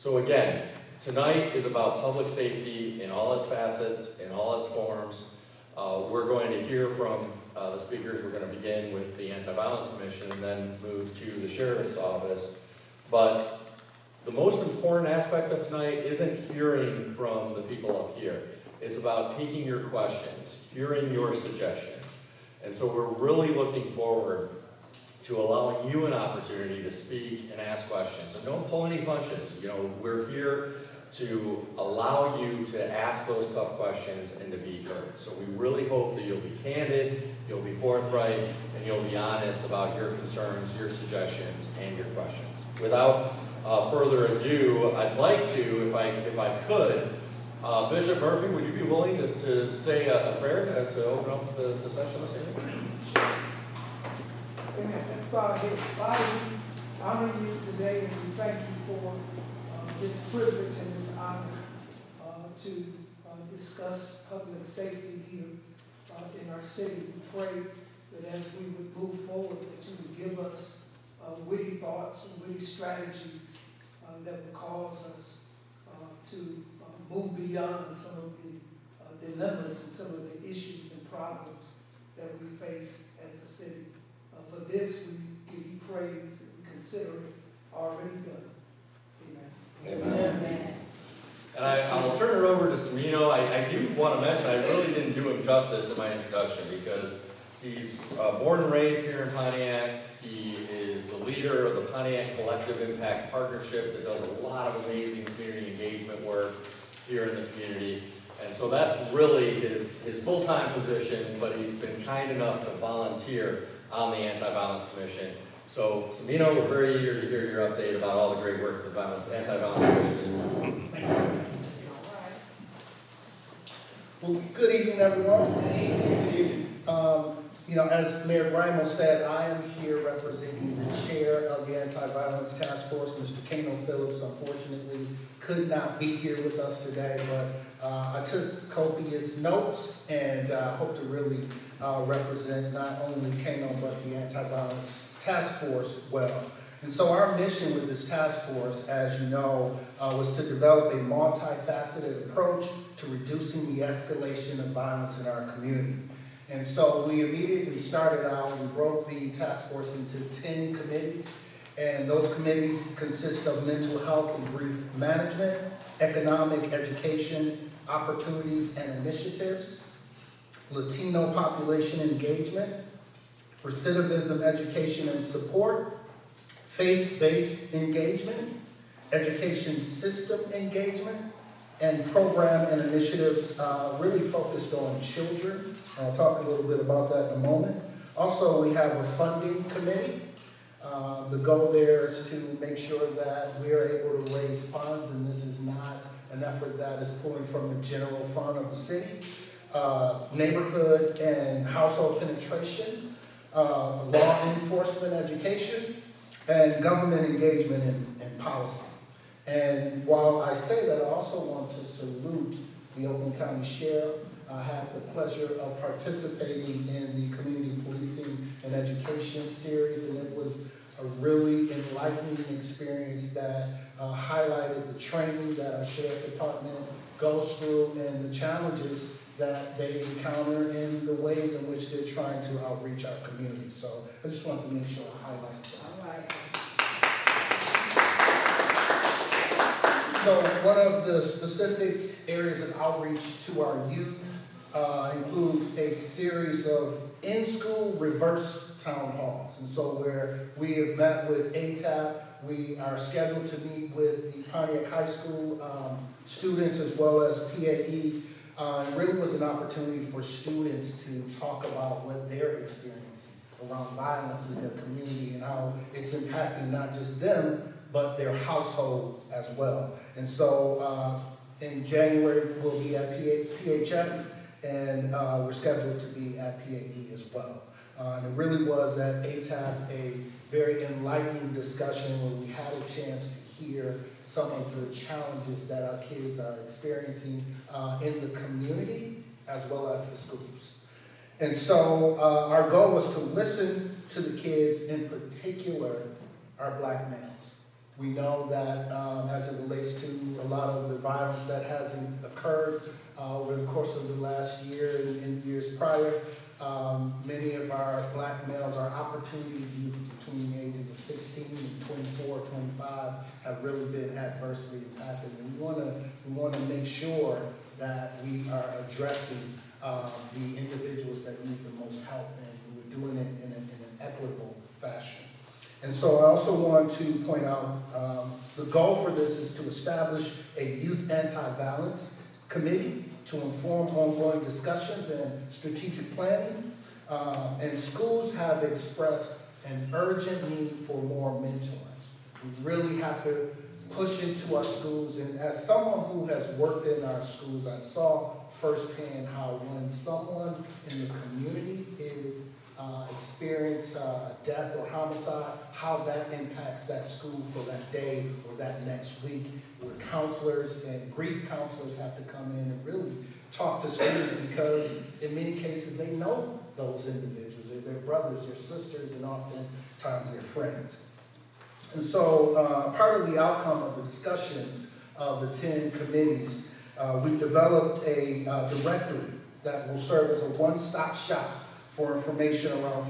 So again, tonight is about public safety in all its facets, in all its forms. We're going to hear from the speakers. We're going to begin with the Anti-Violence Commission and then move to the Sheriff's Office. But the most important aspect of tonight isn't hearing from the people up here. It's about taking your questions, hearing your suggestions. And so we're really looking forward to allowing you an opportunity to speak and ask questions. And don't pull any punches. You know, we're here to allow you to ask those tough questions and to be heard. So we really hope that you'll be candid, you'll be forthright, and you'll be honest about your concerns, your suggestions, and your questions. Without further ado, I'd like to, if I could, Bishop Murphy, would you be willing to say a prayer to open up the session this evening? Amen. Let's start here. Father, we honor you today and we thank you for this privilege and this honor to discuss public safety here in our city. We pray that as we would move forward, that you would give us witty thoughts and witty strategies that would cause us to move beyond some of the dilemmas and some of the issues and problems that we face as a city. For this, we give you praise and we consider it already done. Amen. Amen. And I'll turn it over to Samino. I do want to mention, I really didn't do him justice in my introduction because he's born and raised here in Pontiac. He is the leader of the Pontiac Collective Impact Partnership that does a lot of amazing community engagement work here in the community. And so that's really his full-time position, but he's been kind enough to volunteer on the Anti-Violence Commission. So, Samino, we're very eager to hear your update about all the great work the Anti-Violence Commission is doing. Well, good evening, everyone. Good evening. As Mayor Grimo said, I am here representing the chair of the Anti-Violence Task Force, Mr. Kano Phillips. Unfortunately, could not be here with us today, but I took copious notes and hope to really represent not only Kano, but the Anti-Violence Task Force well. And so our mission with this task force, as you know, was to develop a multifaceted approach to reducing the escalation of violence in our community. And so we immediately started out, we broke the task force into 10 committees, and those committees consist of mental health and grief management, economic education, opportunities and initiatives, Latino population engagement, recidivism education and support, faith-based engagement, education system engagement, and program and initiatives really focused on children. I'll talk a little bit about that in a moment. Also, we have a funding committee. The goal there is to make sure that we are able to raise funds, and this is not an effort that is pulling from the general fund of the city. Neighborhood and household penetration, law enforcement education, and government engagement and policy. And while I say that, I also want to salute the Oakland County Sheriff. I had the pleasure of participating in the Community Policing and Education series, and it was a really enlightening experience that highlighted the training that our Sheriff Department goes through and the challenges that they encounter in the ways in which they're trying to outreach our community. So I just wanted to make sure I highlight that. All right. So one of the specific areas of outreach to our youth includes a series of in-school reverse town halls. And so where we have met with ATAP, we are scheduled to meet with the Pontiac High School students as well as PAE. It really was an opportunity for students to talk about what they're experiencing around violence in their community and how it's impacting not just them, but their household as well. And so in January, we'll be at PHS, and we're scheduled to be at PAE as well. And it really was at ATAP a very enlightening discussion where we had a chance to hear some of the challenges that our kids are experiencing in the community as well as the schools. And so our goal was to listen to the kids, in particular our Black males. We know that as it relates to a lot of the violence that hasn't occurred over the course of the last year and years prior, many of our black males, our opportunity youth between the ages of 16 and 24, 25 have really been adversely impacted. And we want to make sure that we are addressing the individuals that need the most help, and we're doing it in an equitable fashion. And so I also want to point out the goal for this is to establish a youth anti-violence committee to inform ongoing discussions and strategic planning. And schools have expressed an urgent need for more mentoring. We really have to push into our schools. And as someone who has worked in our schools, I saw firsthand how when someone in the community is experience death or homicide, how that impacts that school for that day or that next week, where counselors and grief counselors have to come in and really talk to students, because in many cases they know those individuals. They're their brothers, their sisters, and oftentimes their friends. And so part of the outcome of the discussions of the 10 committees, we developed a directory that will serve as a one-stop shop for information around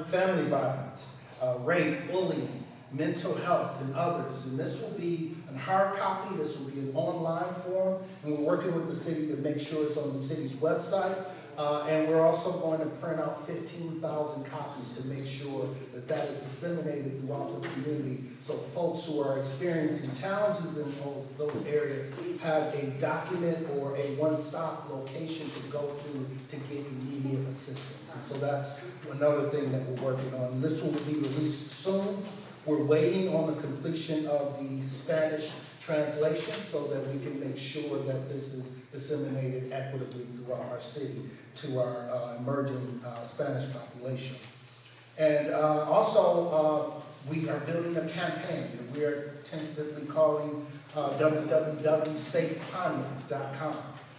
family violence, rape, bullying, mental health, and others. And this will be a hard copy, this will be an online form, and we're working with the city to make sure it's on the city's website. And we're also going to print out 15,000 copies to make sure that that is disseminated throughout the community, so folks who are experiencing challenges in those areas have a document or a one-stop location to go to get immediate assistance. And so that's another thing that we're working on. This will be released soon. We're waiting on the completion of the Spanish translation so that we can make sure that this is disseminated equitably throughout our city to our emerging Spanish population. And also, we are building a campaign that we are tentatively calling www.safepontiac.com.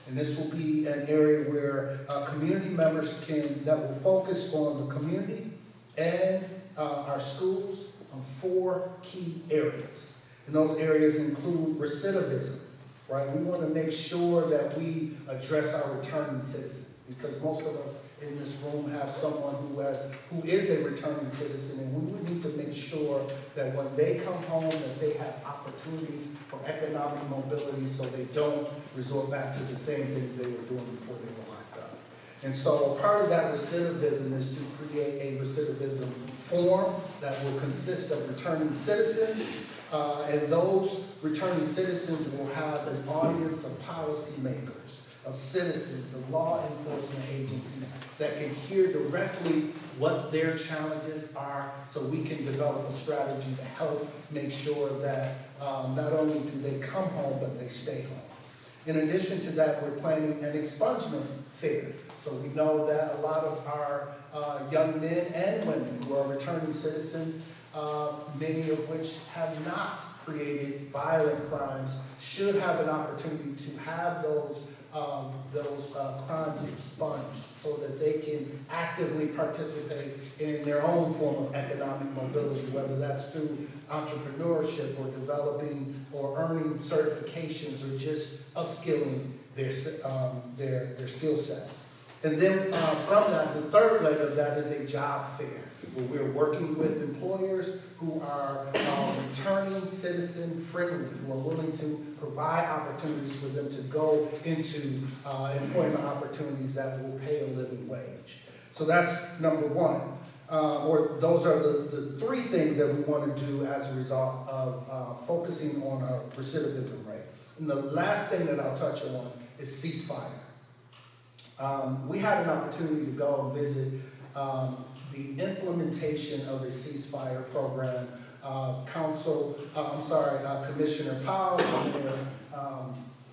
And this will be an area where community members that will focus on the community and our schools on 4 key areas. And those areas include recidivism, right? We want to make sure that we address our returning citizens, because most of us in this room have someone who is a returning citizen, and we need to make sure that when they come home that they have opportunities for economic mobility so they don't resort back to the same things they were doing before they were locked up. And so part of that recidivism is to create a recidivism form that will consist of returning citizens, and those returning citizens will have an audience of policymakers, of citizens, of law enforcement agencies that can hear directly what their challenges are, so we can develop a strategy to help make sure that not only do they come home, but they stay home. In addition to that, we're planning an expungement fair. So we know that a lot of our young men and women who are returning citizens, many of which have not created violent crimes, should have an opportunity to have those crimes expunged so that they can actively participate in their own form of economic mobility, whether that's through entrepreneurship or developing or earning certifications or just upskilling their skill set. And then from that, the third leg of that is a job fair, where we're working with employers who are returning citizen friendly, who are willing to provide opportunities for them to go into employment opportunities that will pay a living wage. So that's number one. Or those are the 3 things that we want to do as a result of focusing on our recidivism rate. And the last thing that I'll touch on is ceasefire. We had an opportunity to go and visit the implementation of a ceasefire program. Commissioner Powell, Mayor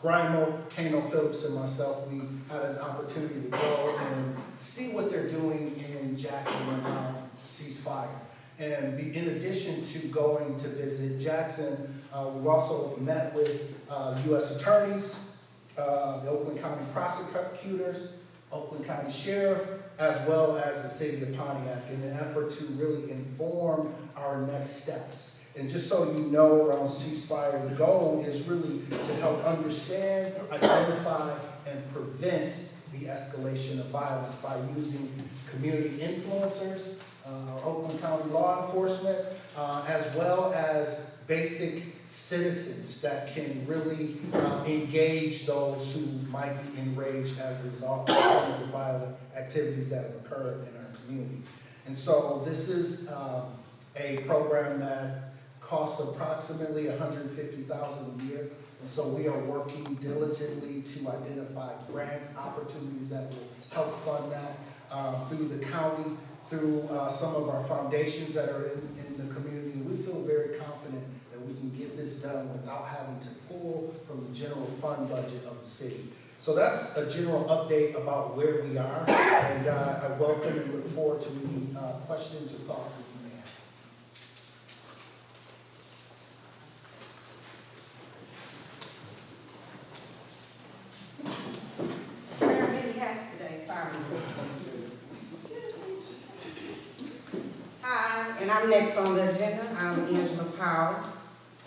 Grimo, Kano Phillips, and myself, we had an opportunity to go and see what they're doing in Jackson around ceasefire. And in addition to going to visit Jackson, we've also met with U.S. attorneys, the Oakland County prosecutors, Oakland County Sheriff, as well as the city of Pontiac, in an effort to really inform our next steps. And just so you know, around ceasefire, the goal is really to help understand, identify, and prevent the escalation of violence by using community influencers, Oakland County law enforcement, as well as basic citizens that can really engage those who might be enraged as a result of some of the violent activities that have occurred in our community. And so this is a program that costs approximately $150,000 a year. And so we are working diligently to identify grant opportunities that will help fund that through the county, through some of our foundations that are in the community. We feel very confident that we can get this done without having to pull from the general fund budget of the city. So that's a general update about where we are, and I welcome and look forward to any questions or thoughts that you may have. Wearing many hats today, sorry. Hi, and I'm next on the agenda. I'm Angela Powell.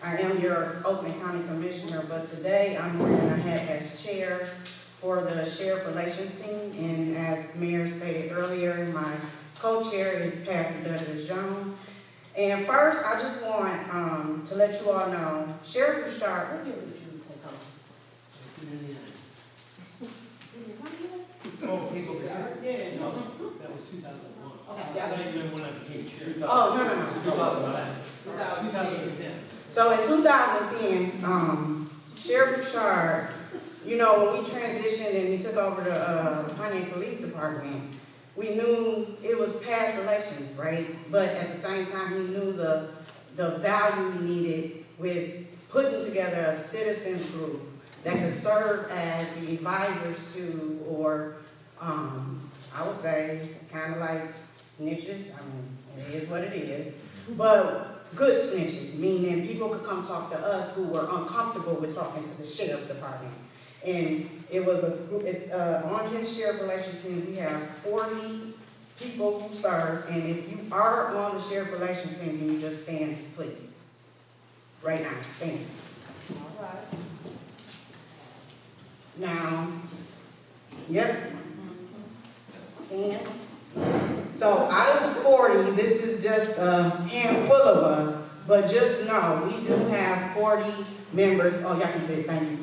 I am your Oakland County Commissioner, but today I'm wearing a hat as chair for the Sheriff Relations Team. And as Mayor stated earlier, my co-chair is Pastor Douglas Jones. And first, I just want to let you all know, Sheriff Bouchard, what year did you take over? Oh, people there? Yeah. No, that was 2001. Okay, I yeah. thought you meant when I became sheriff. Oh, no. 2009. 2010. So in 2010, Sheriff Bouchard, you know, when we transitioned and he took over the Pontiac Police Department, we knew it was past relations, right? But at the same time, he knew the value he needed with putting together a citizens group that could serve as the advisors to, or I would say, kind of like snitches. I mean, it is what it is. But good snitches, meaning people could come talk to us who were uncomfortable with talking to the sheriff's department. And it was a group, on his sheriff relations team, we have 40 people who serve. And if you are on the sheriff relations team, can you just stand, please? Right now, stand. All right. Now, yep. And so out of the 40, this is just a handful of us, but just know we do have 40 members. Oh, y'all can say thank you.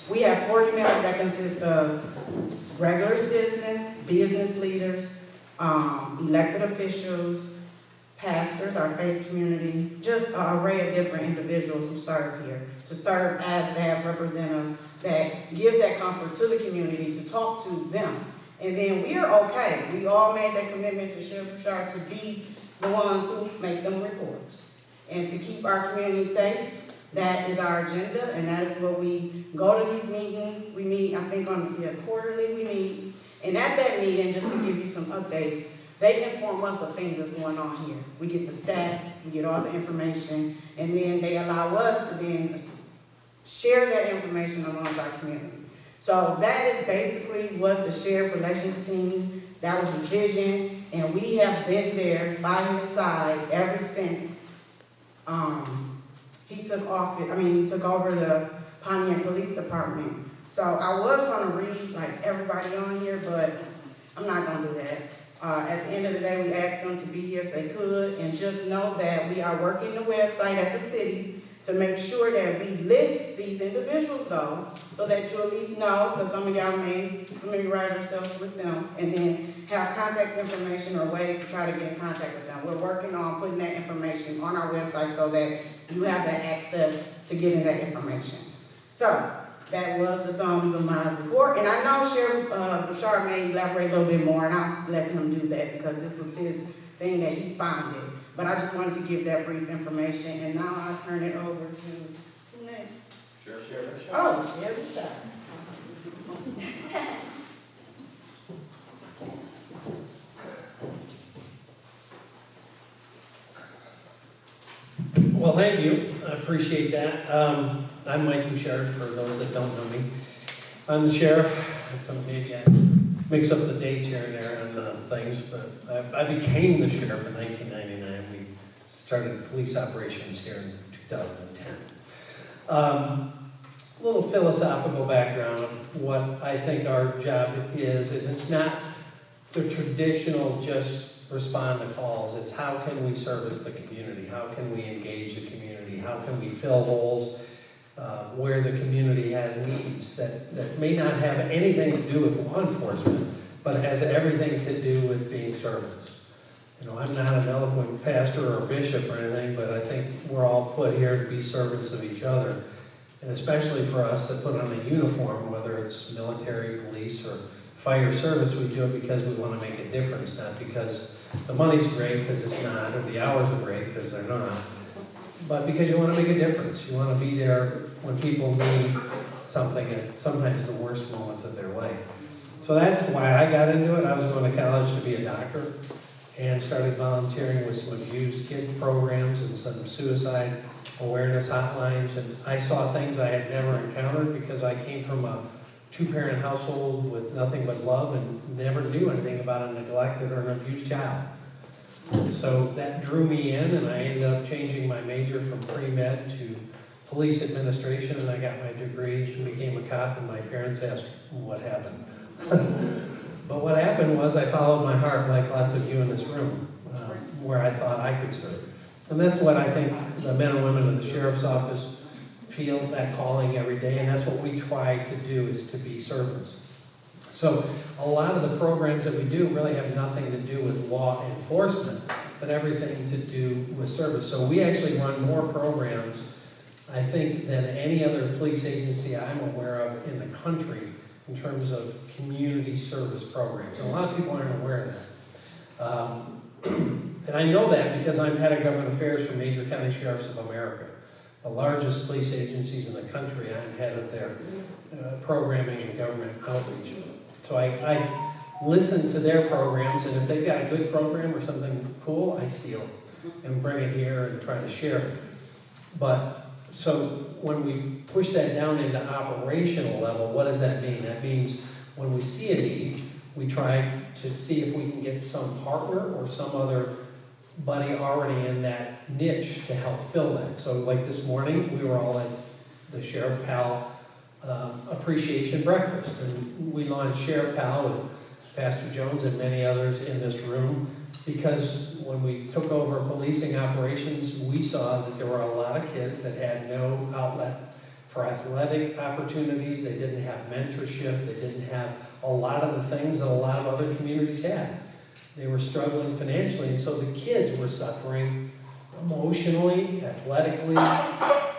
We have 40 members that consist of regular citizens, business leaders, elected officials, pastors, our faith community, just an array of different individuals who serve here, to serve as that representative that gives that comfort to the community to talk to them. And then we are okay. We all made that commitment to Sheriff Bouchard to be the ones who make them reports and to keep our community safe. That is our agenda, and that is what we go to these meetings. We meet, I think, quarterly we meet. And at that meeting, just to give you some updates, they inform us of things that's going on here. We get the stats, we get all the information, and then they allow us to then share that information amongst our community. So that is basically what the Sheriff Relations Team, that was his vision, and we have been there by his side ever since he took over the Pontiac Police Department. So I was gonna read like everybody on here, but I'm not gonna do that. At the end of the day, we asked them to be here if they could, and just know that we are working the website at the city to make sure that we list these individuals though, so that you at least know, because some of y'all may familiarize yourselves with them, and then have contact information or ways to try to get in contact with them. We're working on putting that information on our website so that you have that access to getting that information. So, that was the sums of my report, and I know Sheriff Bouchard may elaborate a little bit more, and I'll let him do that because this was his thing that he founded. But I just wanted to give that brief information, and now I'll turn it over to who next? Sheriff Bouchard. Oh, Sheriff Bouchard. Well, thank you. I appreciate that. I'm Mike Bouchard, for those that don't know me. I'm the sheriff. Maybe I mix up the dates here and there on things, but I became the sheriff in 1999. started police operations here in 2010. A little philosophical background of what I think our job is, and it's not the traditional just respond to calls. It's how can we service the community? How can we engage the community? How can we fill holes where the community has needs that may not have anything to do with law enforcement, but has everything to do with being servants. You know, I'm not an eloquent pastor or bishop or anything, but I think we're all put here to be servants of each other. And especially for us that put on a uniform, whether it's military, police, or fire service, we do it because we want to make a difference, not because the money's great, because it's not, or the hours are great, because they're not, but because you want to make a difference. You want to be there when people need something at sometimes the worst moment of their life. So that's why I got into it. I was going to college to be a doctor and started volunteering with some abused kid programs and some suicide awareness hotlines. And I saw things I had never encountered because I came from a two-parent household with nothing but love and never knew anything about a neglected or an abused child. So that drew me in, and I ended up changing my major from pre-med to police administration, and I got my degree and became a cop, and my parents asked what happened. But what happened was I followed my heart, like lots of you in this room, where I thought I could serve. And that's what I think the men and women of the sheriff's office feel, that calling every day, and that's what we try to do, is to be servants. So a lot of the programs that we do really have nothing to do with law enforcement, but everything to do with service. So we actually run more programs, I think, than any other police agency I'm aware of in the country in terms of community service programs. And a lot of people aren't aware of that. And I know that because I'm head of government affairs for Major County Sheriffs of America, the largest police agencies in the country. I'm head of their programming and government outreach. So I listen to their programs, and if they've got a good program or something cool, I steal it and bring it here and try to share it. But so when we push that down into operational level, what does that mean? That means when we see a need, we try to see if we can get some partner or some other buddy already in that niche to help fill that. So like this morning, we were all at the Sheriff Pal appreciation breakfast, and we launched Sheriff Pal with Pastor Jones and many others in this room because when we took over policing operations, we saw that there were a lot of kids that had no outlet for athletic opportunities. They didn't have mentorship. They didn't have a lot of the things that a lot of other communities had. They were struggling financially, and so the kids were suffering emotionally, athletically,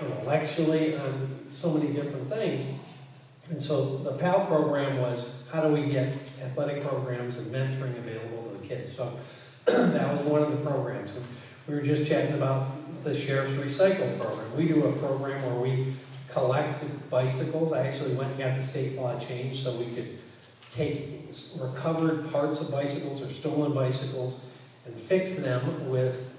intellectually, on so many different things. And so the PAL program was, how do we get athletic programs and mentoring available to the kids? So that was one of the programs. And we were just chatting about the Sheriff's Recycle program. We do a program where we collect bicycles. I actually went and got the state law changed so we could take recovered parts of bicycles or stolen bicycles and fix them with,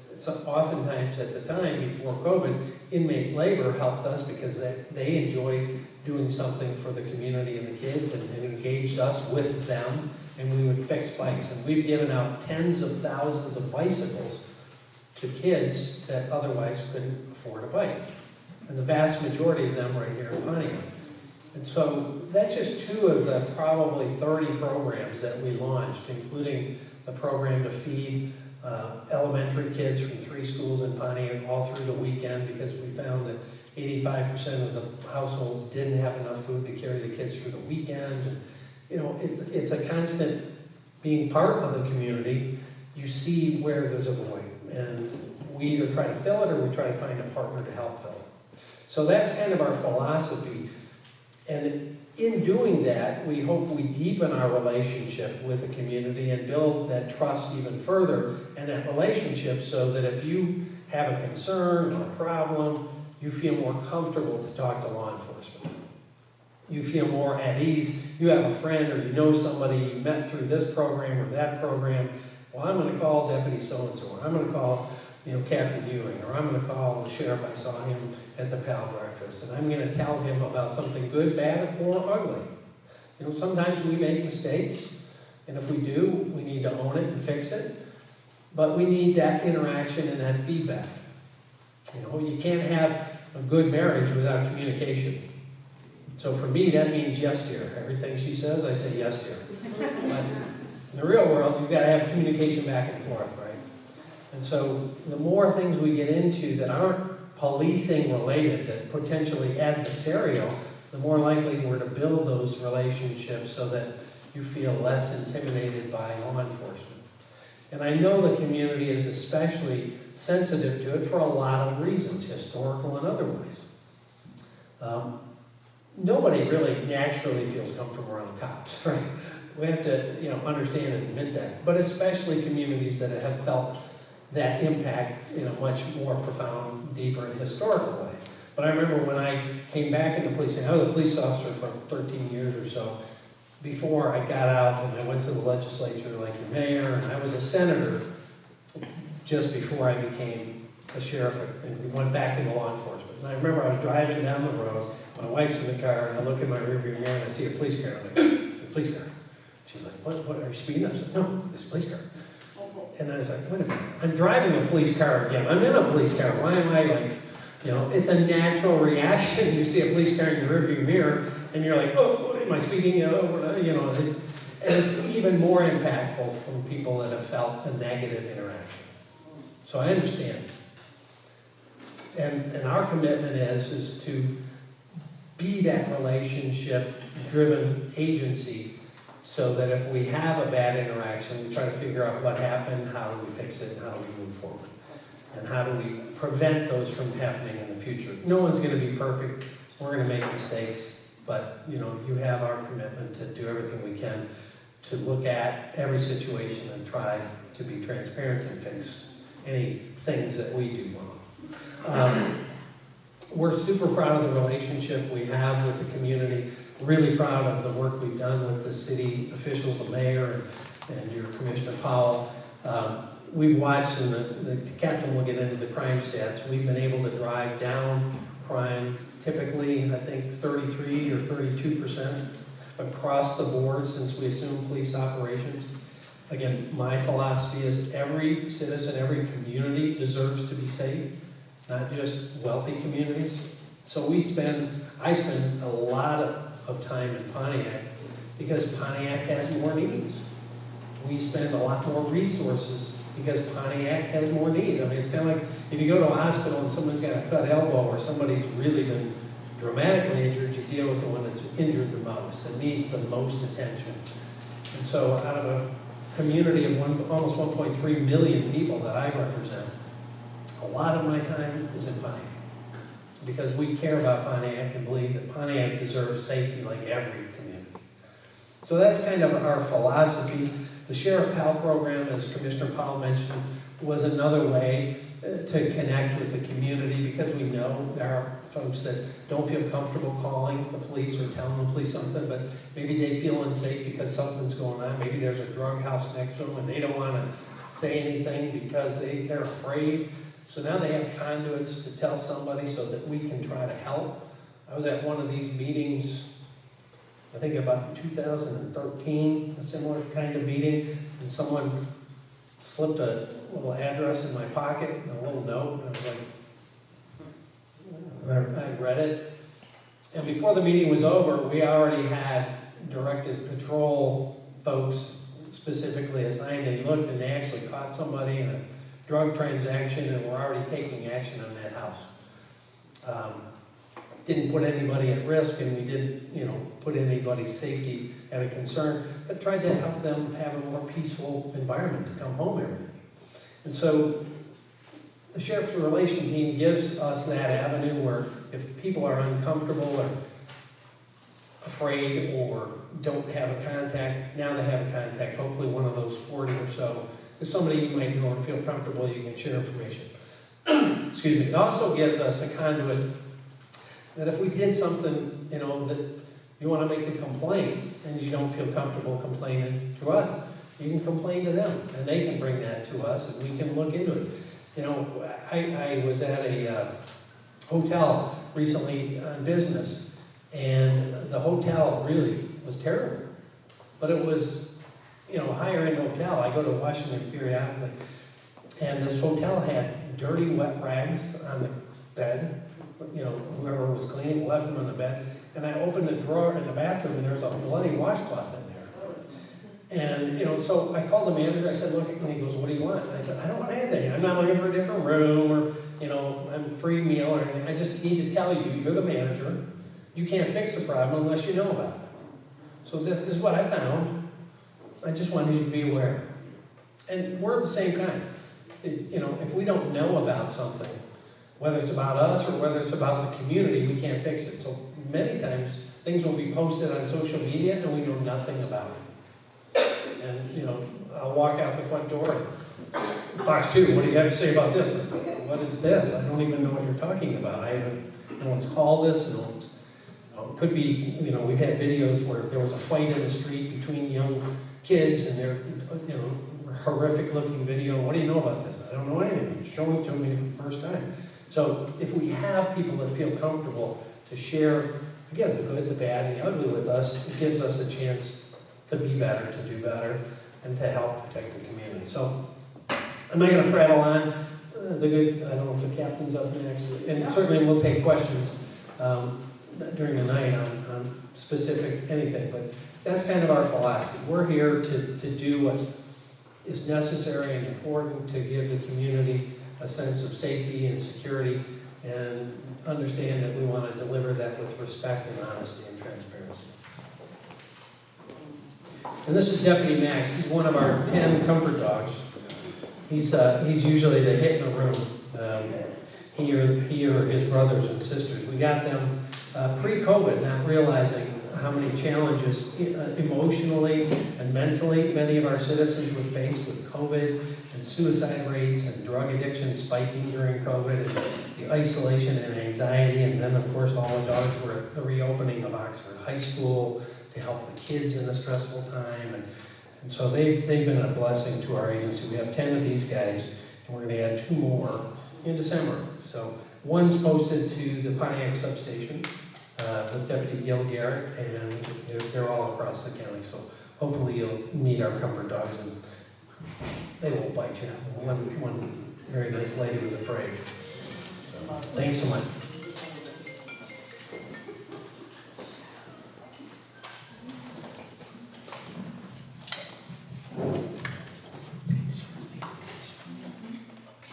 oftentimes at the time before COVID, inmate labor helped us because they enjoyed doing something for the community and the kids and engaged us with them, and we would fix bikes. And we've given out tens of thousands of bicycles to kids that otherwise couldn't afford a bike. And the vast majority of them right here in Pontiac. And so that's just two of the probably 30 programs that we launched, including the program to feed elementary kids from 3 schools in Pontiac all through the weekend, because we found that 85% of the households didn't have enough food to carry the kids through the weekend. And, it's a constant being part of the community. You see where there's a void, and we either try to fill it or we try to find a partner to help fill it. So that's kind of our philosophy. And in doing that, we hope we deepen our relationship with the community and build that trust even further and that relationship so that if you have a concern or a problem, you feel more comfortable to talk to law enforcement. You feel more at ease. You have a friend or you know somebody you met through this program or that program. Well, I'm going to call Deputy so-and-so, or I'm going to call Captain Ewing, or I'm going to call the sheriff. I saw him at the PAL breakfast, and I'm going to tell him about something good, bad, or ugly. Sometimes we make mistakes, and if we do, we need to own it and fix it. But we need that interaction and that feedback. You know, you can't have a good marriage without communication. So for me, that means yes, dear. Everything she says, I say yes, dear. But in the real world, you've got to have communication back and forth, right? And so the more things we get into that aren't policing related, that potentially adversarial, the more likely we're to build those relationships so that you feel less intimidated by law enforcement. And I know the community is especially sensitive to it for a lot of reasons, historical and otherwise. Nobody really naturally feels comfortable around cops, right? We have to, understand and admit that. But especially communities that have felt that impact in a much more profound, deeper, and historical way. But I remember when I came back into policing, I was a police officer for 13 years or so before I got out, and I went to the legislature like your mayor, and I was a senator just before I became a sheriff and went back into law enforcement. And I remember I was driving down the road, my wife's in the car, and I look in my rearview mirror and I see a police car. I'm like, a police car. She's like, what, are you speeding? I said, no, it's a police car. And I was like, wait a minute, I'm driving a police car again. I'm in a police car. Why am I like, it's a natural reaction. You see a police car in your rearview mirror, and you're like, oh, am I speeding? It's even more impactful from people that have felt a negative interaction. So I understand. And our commitment is to be that relationship-driven agency so that if we have a bad interaction, we try to figure out what happened, how do we fix it, and how do we move forward. And how do we prevent those from happening in the future. No one's going to be perfect. We're going to make mistakes. But, you have our commitment to do everything we can to look at every situation and try to be transparent and fix any things that we do wrong. We're super proud of the relationship we have with the community. Really proud of the work we've done with the city officials, the mayor, and your Commissioner Powell. We've watched, and the captain will get into the crime stats, we've been able to drive down crime typically, I think, 33 or 32% across the board since we assumed police operations. Again, my philosophy is every citizen, every community deserves to be safe, not just wealthy communities. So I spend a lot of time in Pontiac because Pontiac has more needs. We spend a lot more resources because Pontiac has more needs. I mean, it's kind of like if you go to a hospital and someone's got a cut elbow or somebody's really been dramatically injured, you deal with the one that's injured the most, that needs the most attention. And so out of a community of almost 1.3 million people that I represent, a lot of my time is in Pontiac because we care about Pontiac and believe that Pontiac deserves safety like every community. So that's kind of our philosophy. The Sheriff Pal program, as Commissioner Powell mentioned, was another way to connect with the community because we know there are folks that don't feel comfortable calling the police or telling the police something, but maybe they feel unsafe because something's going on. Maybe there's a drug house next to them and they don't want to say anything because they're afraid. So now they have conduits to tell somebody so that we can try to help. I was at one of these meetings, I think about 2013, a similar kind of meeting, and someone slipped a little address in my pocket and a little note, and I was like, I read it. And before the meeting was over, we already had directed patrol folks specifically assigned. They looked and they actually caught somebody in a drug transaction and we're already taking action on that house. Didn't put anybody at risk and we didn't, put anybody's safety at a concern, but tried to help them have a more peaceful environment to come home every day. And so the Sheriff's Relation Team gives us that avenue where if people are uncomfortable or afraid or don't have a contact, now they have a contact. Hopefully one of those 40 or so is somebody you might know and feel comfortable you can share information. Excuse me. It also gives us a conduit that if we did something, that you want to make a complaint and you don't feel comfortable complaining to us, you can complain to them and they can bring that to us and we can look into it. I was at a hotel recently on business and the hotel really was terrible. But it was, a higher end hotel. I go to Washington periodically. And this hotel had dirty, wet rags on the bed. You know, whoever was cleaning left them on the bed. And I opened the drawer in the bathroom and there was a bloody washcloth in there. And, you know, so I called the manager, I said, look, and he goes, what do you want? And I said, I don't want anything. I'm not looking for a different room or, you know, a free meal or anything. I just need to tell you, you're the manager. You can't fix the problem unless you know about it. So this is what I found. I just wanted you to be aware. And we're the same kind. You know, if we don't know about something, whether it's about us or whether it's about the community, we can't fix it. So many times, things will be posted on social media and we know nothing about it. And, you know, I'll walk out the front door. Fox 2, what do you have to say about this? What is this? I don't even know what you're talking about. No one's called this. No one's, it could be, you know, we've had videos where there was a fight in the street between young kids and they're, you know, horrific looking video. What do you know about this? I don't know anything. Show it to me for the first time. So if we have people that feel comfortable to share, again, the good, the bad, and the ugly with us, it gives us a chance to be better, to do better, and to help protect the community. So I'm not going to prattle on. The good, I don't know if the captain's up next, and certainly we'll take questions during the night on specific anything, but that's kind of our philosophy. We're here to do what is necessary and important to give the community a sense of safety and security, and understand that we want to deliver that with respect and honesty and transparency. And this is Deputy Max. He's one of our 10 comfort dogs. He's usually the hit in the room. He or his brothers and sisters. We got them pre-COVID, not realizing how many challenges emotionally and mentally many of our citizens would face with COVID and suicide rates and drug addiction spiking during COVID and the isolation and anxiety. And then, of course, all the dogs were at the reopening of Oxford High School to help the kids in a stressful time. And so they've been a blessing to our agency. We have 10 of these guys, and we're going to add 2 more in December. So one's posted to the Pontiac substation with Deputy Gil Garrett, and they're all across the county. So hopefully you'll meet our comfort dogs, and they won't bite you. One very nice lady was afraid. So thanks so much.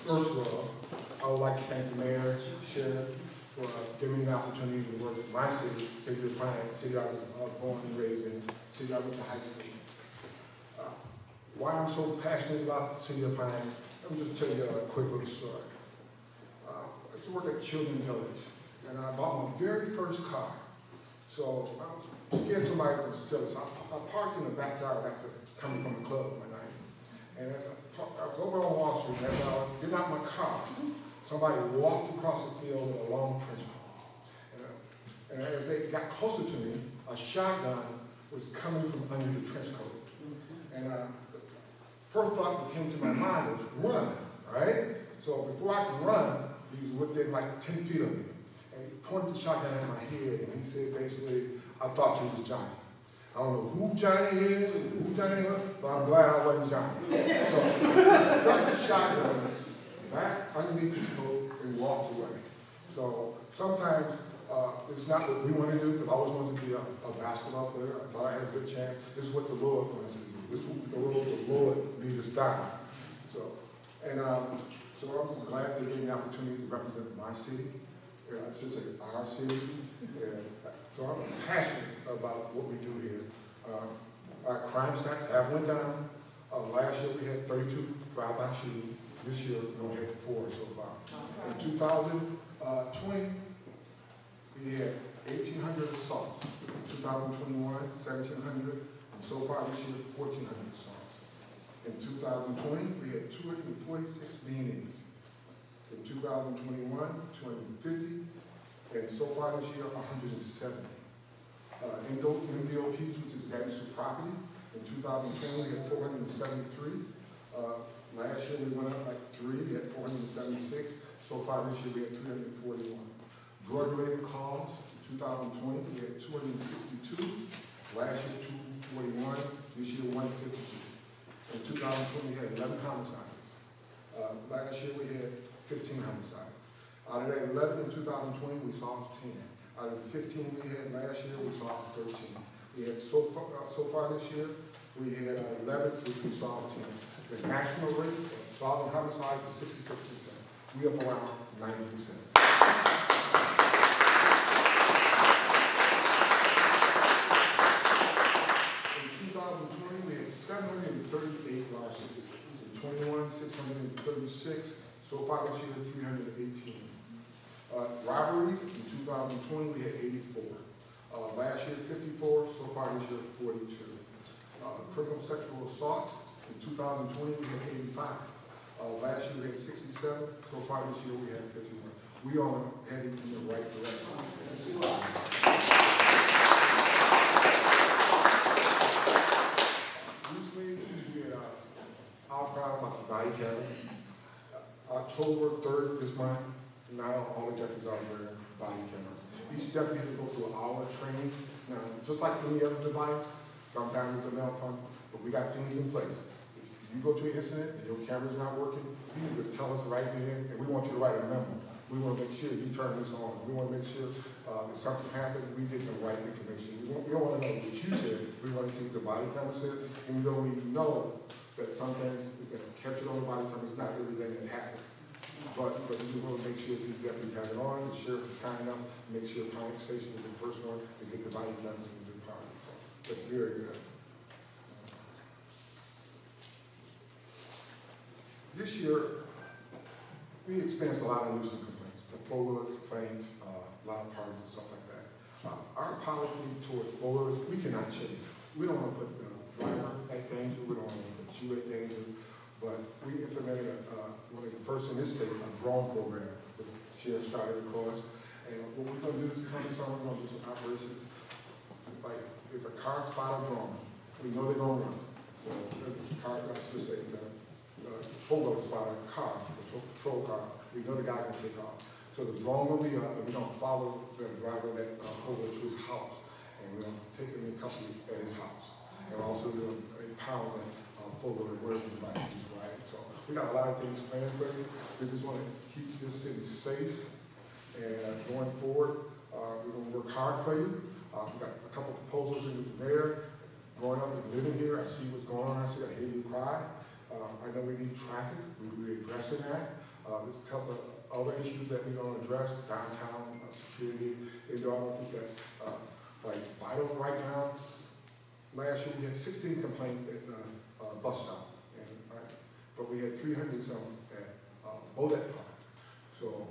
First of all, I would like to thank the mayor, sheriff, for giving me the opportunity to work with my city, City of Pontiac, the city I was born and raised in, city I went to high school. Why I'm so passionate about the city of Pontiac, let me just tell you a quick little story. I used to work at Children's Village, and I bought my very first car. So I was scared somebody would steal it. So I parked in the backyard after coming from the club one night. And as I was over on Wall Street, and as I was getting out my car, somebody walked across the field with a long trench coat. And as they got closer to me, a shotgun was coming from under the trench coat. And the first thought that came to my mind was run, right? So before I can run, he was within like 10 feet of me. And he pointed the shotgun at my head, and he said basically, I thought you was Johnny. I don't know who Johnny is, who Johnny was, but I'm glad I wasn't Johnny. So I stuck the shotgun back underneath his coat and walked away. So sometimes it's not what we want to do, because I always wanted to be a basketball player. I thought I had a good chance. This is what the Lord wants us to do. This is what the road the Lord lead us down. So I'm glad they gave me the opportunity to represent my city. I should say our city. And so I'm passionate about what we do here. Our crime stats have went down. Last year we had 32 drive-by shootings. This year we only had 4 so far. In 2020, we had 1,800 assaults. In 2021, 1,700. And so far this year, 1,400 assaults. In 2020, we had 246 meetings. In 2021, 250. And so far this year, 170. MDOPs, which is damage to property. In 2020, we had 473. Last year, we went up like 3. We had 476. So far this year, we had 341. Drug-related calls. In 2020, we had 262. Last year, 241. This year, 152. In 2020, we had 11 homicides. Last year we had 15 homicides. Out of that 11 in 2020, we solved 10. Out of the 15 we had last year, we solved 13. We had so far this year, we had 11, which we solved 10. The national rate of solving homicides is 66%. We up around 90%. In 2020, we had 738 larcenies. In 21, 636. So far this year, 318. Robberies, in 2020, we had 84. Last year, 54. So far this year, 42. Criminal sexual assault, in 2020, we had 85. Last year, we had 67. So far this year, we had 51. We are heading in the right direction. Recently, we had an outcry about the body cam. October 3rd this month, now all the deputies are wearing body cameras. Each deputy has to go through an hour of training. Now, just like any other device, sometimes it's a malfunction, but we got things in place. If you go to an incident and your camera's not working, you need to tell us right then, and we want you to write a memo. We want to make sure you turn this on. We want to make sure if something happened, we get the right information. We don't want to know what you said. We want to see what the body camera said, even though we know that sometimes it gets captured on the body camera. It's not everything that happened. But we just want to make sure these deputies have it on. The sheriff is kind enough to make sure Pontiac Station is the first one to get the body cameras in the department. So that's very good. This year, we experienced a lot of nuisance complaints, the four-wheeler complaints, a lot of parties and stuff like that. Our policy towards four-wheelers, we cannot chase. We don't want to put the driver at danger. We don't want to put you at danger. But we implemented one of the first in this state, a drone program with Sheriff Scott, of course. And what we're going to do is come in summer, we're going to do some operations. Like, if a car spot a drone, we know they're going to run. So if the car, I should say, the four-wheeler spot a car, a patrol car, we know the guy can take off. So the drone will be up, and we're going to follow the driver that four-wheeler to his house. And we're going to take him in custody at his house. And also we're going to empower that four-wheeler wearable devices, right? So we got a lot of things planned for you. We just want to keep this city safe. And going forward, we're going to work hard for you. We got a couple proposals in with the mayor. Growing up and living here, I see what's going on. I see, I hear you cry. I know we need traffic. We're addressing that. There's a couple of other issues that we're going to address, downtown security. And I don't think that's like vital right now. Last year we had 16 complaints at the bus stop, but we had 300 some at Bodette Park. So,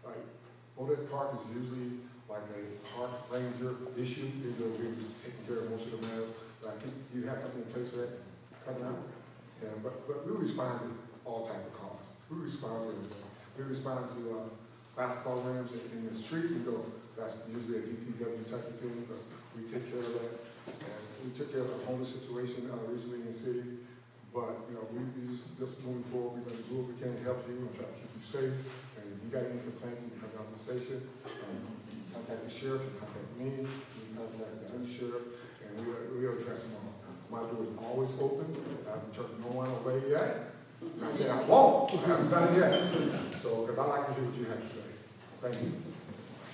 like, Bodette Park is usually like a park ranger issue. We was taking care of most of the matters. I think you have something in place for that coming out. Yeah, but we respond to all type of calls. We respond to everything. We respond to basketball rims in the street. We go, that's usually a DPW type of thing, but we take care of that. And we took care of the homeless situation recently in the city. But, you know, we just moving forward, we're going to do what we can to help you and try to keep you safe. And if you got any complaints, you can come down to the station, contact the sheriff, you can contact me, you can contact the undersheriff, and we'll address them all. My door is always open. I haven't turned no one away yet. And I said I won't. I haven't done it yet. So, because I like to hear what you have to say. Thank you.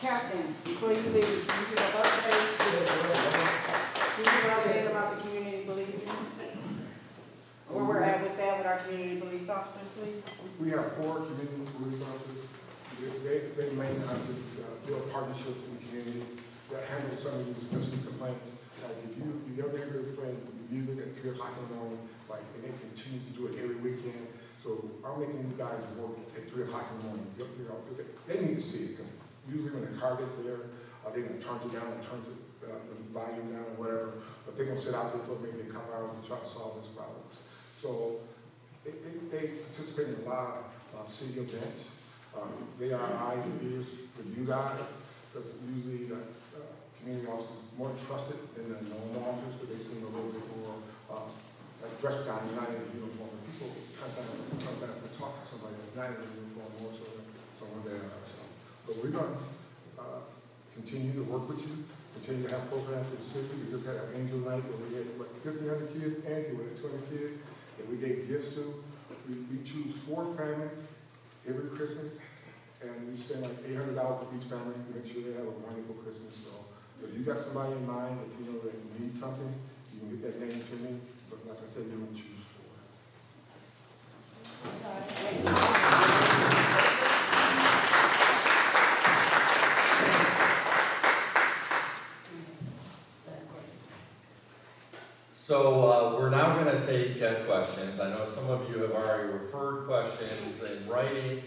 Captain, before you leave, can you give an update? Can you give an update about the community policing? Where we're at with that with our community police officers, please? We have 4 community police officers. They mainly build partnerships in the community that handle some of these nuisance complaints. Like if your neighbor is playing music at 3 o'clock in the morning, like, and they continue to do it every weekend. So I'm making these guys work at 3 o'clock in the morning. You know, they need to see it because usually when the car gets there, they're going to turn it down and turn the volume down or whatever. But they're going to sit out there for maybe a couple hours to try to solve this problem. So they participate in a lot of city events. They are eyes and ears for you guys because usually the community officers are more trusted than the normal officers because they seem a little bit more dressed down, not in a uniform. And people sometimes will talk to somebody that's not in a uniform more so than someone there. So we're going to continue to work with you, continue to have programs for the city. We just had an angel night where we had 1,500 kids, Andy with 20 kids that we gave gifts to. We choose 4 families every Christmas, and we spend like $800 for each family to make sure they have a wonderful Christmas. So if you got somebody in mind that you know that needs something, you can get that name to me. But like I said, we only choose 4. So we're now going to take questions. I know some of you have already referred questions in writing.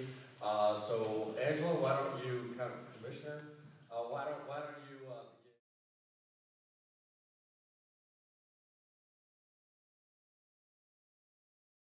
So Angela, why don't you, Commissioner, why don't you